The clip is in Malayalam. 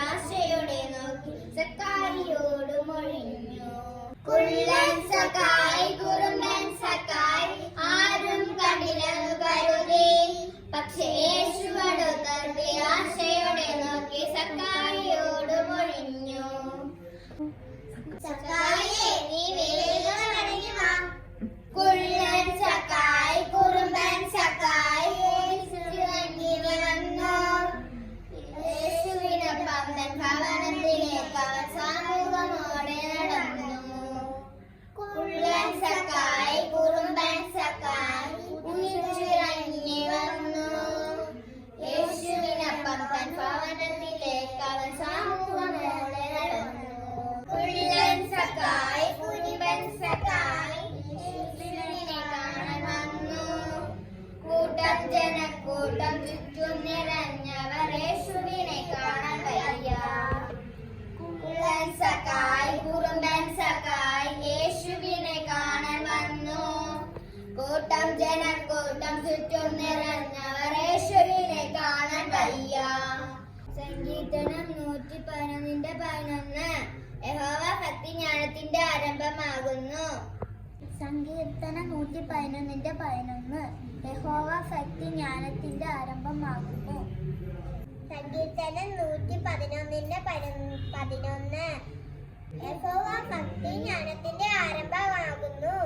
ആശയോടെ നോക്കി സക്കായിയോട് മൊഴിഞ്ഞു. കുള്ളൻ സക്കായി കുറുമ്പൻ സക്കായി ആരും കണ്ടില്ലെന്നു കരുതി, പക്ഷേ യേശു അടുത്തെത്തി ആശയോടെ നോക്കി സക്കായിയോട് മൊഴിഞ്ഞു. സക്കായിയെ, നീ വേഗം മടങ്ങി വാ. കുള്ളൻ സക്കായി കുറുമ്പൻ സക്കായി യേശുവിനെ വന്നു. യേശുവിനൊപ്പം തൻ ഭവനത്തിലേക്ക് അവൻ സാമൂഹ്യമോടെ നടന്നു. കുള്ളൻ സക്കായി കുറുമ്പൻ സക്കായി ഉയർച്ചിറങ്ങി വന്നു. യേശുവിനൊപ്പം തൻ ഭവനത്തിലേക്ക് അവൻ സാമൂഹ്യമോടെ നടന്നു. കുള്ളൻ സക്കായി കുറുമ്പൻ സക്കായി യേശുവിനെ കാണാൻ വന്നു. കൂട്ടം ജനക്കൂട്ടം ചുറ്റും നിറഞ്ഞവർ യേശുവിനെ കാണാൻ വയ്യ. കുള്ളൻ സക്കായി കുറുമ്പൻ സക്കായി യേശുവിനെ കാണാൻ വന്നു. കൂട്ടം ജനക്കൂട്ടം ചുറ്റും നിറഞ്ഞവർ യേശുവിനെ കാണാൻ വയ്യ. സങ്കീർത്തനം 111:11. യഹോവ ഭക്തി ജ്ഞാനത്തിന്റെ ആരംഭമാകുന്നു. സങ്കീർത്തനം 111:11. യഹോവ ഭക്തി ജ്ഞാനത്തിന്റെ ആരംഭമാകുന്നു. സങ്കീർത്തനം 111:11. യഹോവ ഭക്തി ജ്ഞാനത്തിന്റെ ആരംഭമാകുന്നു.